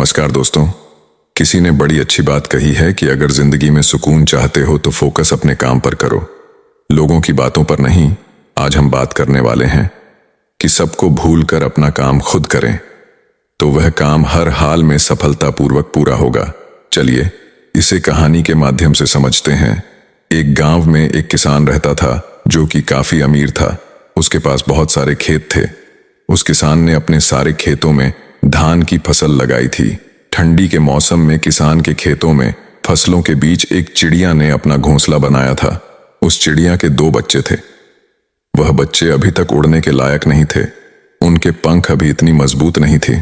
नमस्कार दोस्तों। किसी ने बड़ी अच्छी बात कही है कि अगर जिंदगी में सुकून चाहते हो तो फोकस अपने काम पर करो, लोगों की बातों पर नहीं। आज हम बात करने वाले हैं कि सबको भूलकर अपना काम खुद करें तो वह काम हर हाल में सफलतापूर्वक पूरा होगा। चलिए इसे कहानी के माध्यम से समझते हैं। एक गांव में एक किसान रहता था जो कि काफी अमीर था। उसके पास बहुत सारे खेत थे। उस किसान ने अपने सारे खेतों में धान की फसल लगाई थी। ठंडी के मौसम में किसान के खेतों में फसलों के बीच एक चिड़िया ने अपना घोंसला बनाया था। उस चिड़िया के 2 बच्चे थे। वह बच्चे अभी तक उड़ने के लायक नहीं थे। उनके पंख अभी इतनी मजबूत नहीं थी।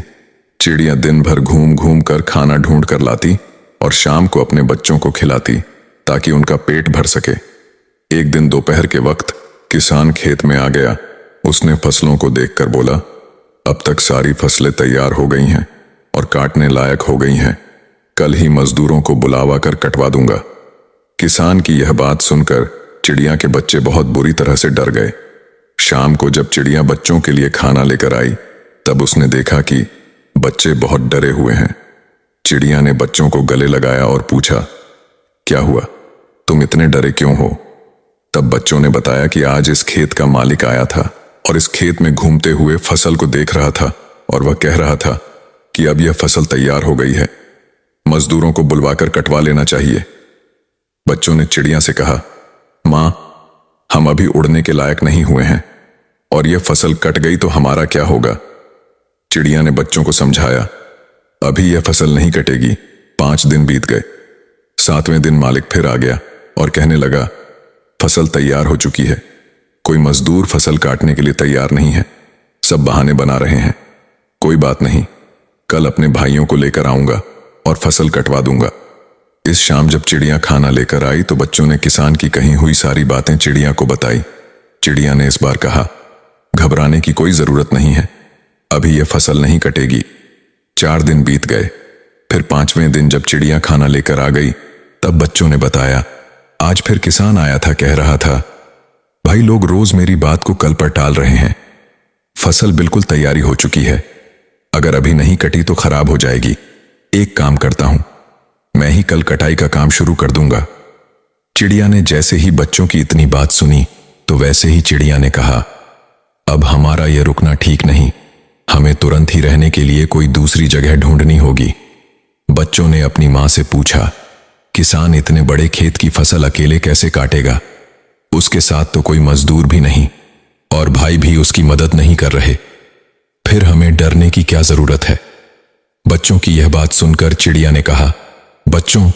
चिड़िया दिन भर घूम घूम कर खाना ढूंढ कर लाती और शाम को अपने बच्चों को खिलाती ताकि उनका पेट भर सके। एक दिन दोपहर के वक्त किसान खेत में आ गया। उसने फसलों को देखकर बोला, अब तक सारी फसलें तैयार हो गई हैं और काटने लायक हो गई हैं। कल ही मजदूरों को बुलावा कर कटवा दूंगा। किसान की यह बात सुनकर चिड़िया के बच्चे बहुत बुरी तरह से डर गए। शाम को जब चिड़िया बच्चों के लिए खाना लेकर आई तब उसने देखा कि बच्चे बहुत डरे हुए हैं। चिड़िया ने बच्चों को गले लगाया और पूछा, क्या हुआ, तुम इतने डरे क्यों हो? तब बच्चों ने बताया कि आज इस खेत का मालिक आया था और इस खेत में घूमते हुए फसल को देख रहा था और वह कह रहा था कि अब यह फसल तैयार हो गई है, मजदूरों को बुलवाकर कटवा लेना चाहिए। बच्चों ने चिड़िया से कहा, मां, हम अभी उड़ने के लायक नहीं हुए हैं और यह फसल कट गई तो हमारा क्या होगा? चिड़िया ने बच्चों को समझाया, अभी यह फसल नहीं कटेगी। 5 दिन बीत गए। 7वें दिन मालिक फिर आ गया और कहने लगा, फसल तैयार हो चुकी है। कोई मजदूर फसल काटने के लिए तैयार नहीं है, सब बहाने बना रहे हैं। कोई बात नहीं, कल अपने भाइयों को लेकर आऊंगा और फसल कटवा दूंगा। इस शाम जब चिड़िया खाना लेकर आई तो बच्चों ने किसान की कही हुई सारी बातें चिड़िया को बताई। चिड़िया ने इस बार कहा, घबराने की कोई जरूरत नहीं है, अभी यह फसल नहीं कटेगी। 4 दिन बीत गए। फिर 5वें दिन जब चिड़िया खाना लेकर आ गई तब बच्चों ने बताया, आज फिर किसान आया था, कह रहा था, भाई लोग रोज मेरी बात को कल पर टाल रहे हैं। फसल बिल्कुल तैयारी हो चुकी है, अगर अभी नहीं कटी तो खराब हो जाएगी। एक काम करता हूं, मैं ही कल कटाई का काम शुरू कर दूंगा। चिड़िया ने जैसे ही बच्चों की इतनी बात सुनी तो वैसे ही चिड़िया ने कहा, अब हमारा यह रुकना ठीक नहीं, हमें तुरंत ही रहने के लिए कोई दूसरी जगह ढूंढनी होगी। बच्चों ने अपनी मां से पूछा, किसान इतने बड़े खेत की फसल अकेले कैसे काटेगा? उसके साथ तो कोई मजदूर भी नहीं और भाई भी उसकी मदद नहीं कर रहे। फिर हमें डरने की क्या जरूरत है? बच्चों की यह बात सुनकर चिड़िया ने कहा, बच्चों,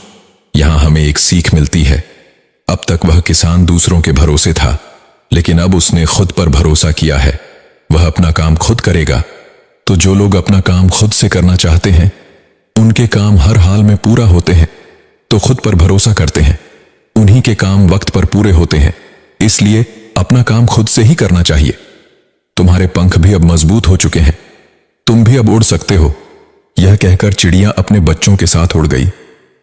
यहां हमें एक सीख मिलती है। अब तक वह किसान दूसरों के भरोसे था, लेकिन अब उसने खुद पर भरोसा किया है। वह अपना काम खुद करेगा। तो जो लोग अपना काम खुद से करना चाहते हैं उनके काम हर हाल में पूरा होते हैं। तो खुद पर भरोसा करते हैं, उन्हीं के काम वक्त पर पूरे होते हैं। इसलिए अपना काम खुद से ही करना चाहिए। तुम्हारे पंख भी अब मजबूत हो चुके हैं, तुम भी अब उड़ सकते हो। यह कहकर चिड़िया अपने बच्चों के साथ उड़ गई।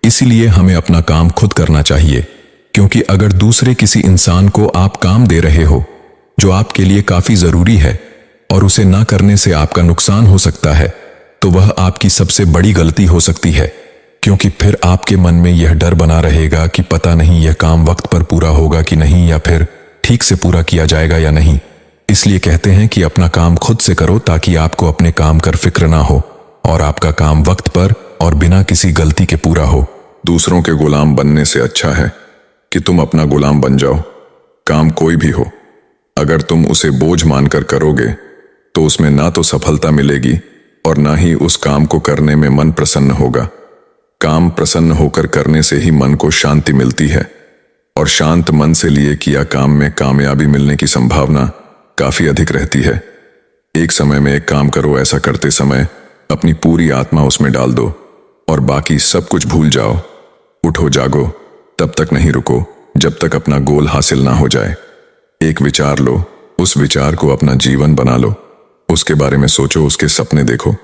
इसीलिए हमें अपना काम खुद करना चाहिए, क्योंकि अगर दूसरे किसी इंसान को आप काम दे रहे हो जो आपके लिए काफी जरूरी है और उसे ना करने से आपका नुकसान हो सकता है, तो वह आपकी सबसे बड़ी गलती हो सकती है। क्योंकि फिर आपके मन में यह डर बना रहेगा कि पता नहीं यह काम वक्त पर पूरा होगा कि नहीं, या फिर ठीक से पूरा किया जाएगा या नहीं। इसलिए कहते हैं कि अपना काम खुद से करो ताकि आपको अपने काम कर फिक्र ना हो और आपका काम वक्त पर और बिना किसी गलती के पूरा हो। दूसरों के गुलाम बनने से अच्छा है कि तुम अपना गुलाम बन जाओ। काम कोई भी हो, अगर तुम उसे बोझ मानकर करोगे तो उसमें ना तो सफलता मिलेगी और ना ही उस काम को करने में मन प्रसन्न होगा। काम प्रसन्न होकर करने से ही मन को शांति मिलती है और शांत मन से लिए किया काम में कामयाबी मिलने की संभावना काफी अधिक रहती है। एक समय में एक काम करो, ऐसा करते समय अपनी पूरी आत्मा उसमें डाल दो और बाकी सब कुछ भूल जाओ। उठो जागो, तब तक नहीं रुको जब तक अपना गोल हासिल ना हो जाए। एक विचार लो, उस विचार को अपना जीवन बना लो। उसके बारे में सोचो, उसके सपने देखो,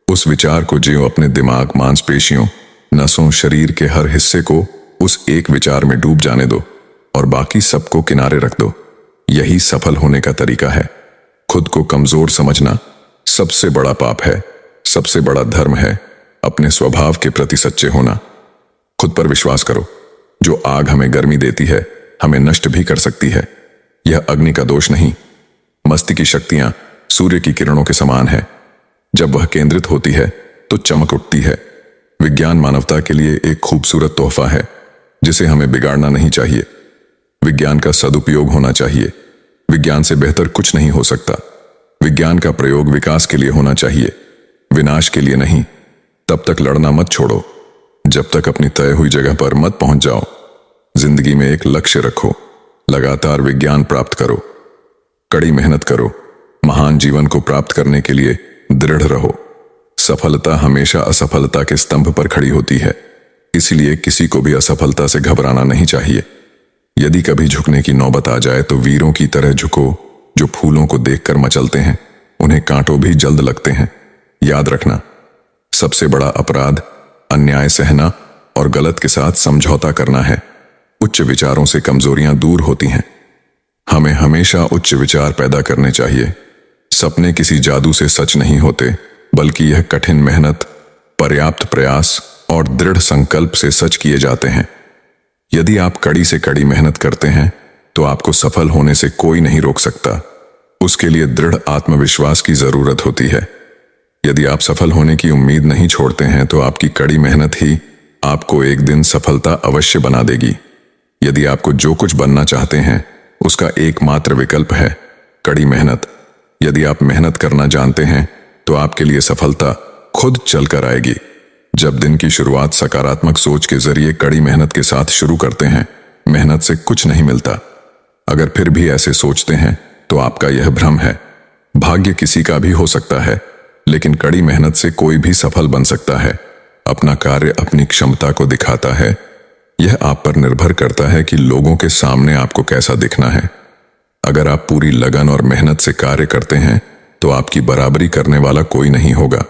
उस विचार को जियो। अपने दिमाग, मांसपेशियों, नसों, शरीर के हर हिस्से को उस एक विचार में डूब जाने दो और बाकी सबको किनारे रख दो। यही सफल होने का तरीका है। खुद को कमजोर समझना सबसे बड़ा पाप है, सबसे बड़ा धर्म है। अपने अपने स्वभाव के प्रति सच्चे होना। खुद पर विश्वास करो। जो आग हमें गर्मी देती है, हमें नष्ट भी कर सकती है। यह अग्नि का दोष नहीं। मस्ती की शक्तियां सूर्य की किरणों के समान है। जब वह केंद्रित होती है तो चमक उठती है। विज्ञान मानवता के लिए एक खूबसूरत तोहफा है, जिसे हमें बिगाड़ना नहीं चाहिए। विज्ञान का सदुपयोग होना चाहिए। विज्ञान से बेहतर कुछ नहीं हो सकता। विज्ञान का प्रयोग विकास के लिए होना चाहिए, विनाश के लिए नहीं। तब तक लड़ना मत छोड़ो जब तक अपनी तय हुई जगह पर मत पहुंच जाओ। जिंदगी में एक लक्ष्य रखो, लगातार विज्ञान प्राप्त करो, कड़ी मेहनत करो, महान जीवन को प्राप्त करने के लिए दृढ़ रहो। सफलता हमेशा असफलता के स्तंभ पर खड़ी होती है, इसलिए किसी को भी असफलता से घबराना नहीं चाहिए। यदि कभी झुकने की नौबत आ जाए तो वीरों की तरह झुको, जो फूलों को देखकर मचलते हैं, उन्हें कांटों भी जल्द लगते हैं। याद रखना, सबसे बड़ा अपराध अन्याय सहना और गलत के साथ समझौता करना है। उच्च विचारों से कमजोरियां दूर होती हैं। हमें हमेशा उच्च विचार पैदा करने चाहिए। सपने किसी जादू से सच नहीं होते, बल्कि यह कठिन मेहनत, पर्याप्त प्रयास और दृढ़ संकल्प से सच किए जाते हैं। यदि आप कड़ी से कड़ी मेहनत करते हैं तो आपको सफल होने से कोई नहीं रोक सकता। उसके लिए दृढ़ आत्मविश्वास की जरूरत होती है। यदि आप सफल होने की उम्मीद नहीं छोड़ते हैं तो आपकी कड़ी मेहनत ही आपको एक दिन सफलता अवश्य बना देगी। यदि आपको जो कुछ बनना चाहते हैं उसका एकमात्र विकल्प है कड़ी मेहनत। यदि आप मेहनत करना जानते हैं तो आपके लिए सफलता खुद चलकर आएगी। जब दिन की शुरुआत सकारात्मक सोच के जरिए कड़ी मेहनत के साथ शुरू करते हैं, मेहनत से कुछ नहीं मिलता। अगर फिर भी ऐसे सोचते हैं तो आपका यह भ्रम है। भाग्य किसी का भी हो सकता है, लेकिन कड़ी मेहनत से कोई भी सफल बन सकता है। अपना कार्य अपनी क्षमता को दिखाता है। यह आप पर निर्भर करता है कि लोगों के सामने आपको कैसा दिखना है। अगर आप पूरी लगन और मेहनत से कार्य करते हैं तो आपकी बराबरी करने वाला कोई नहीं होगा।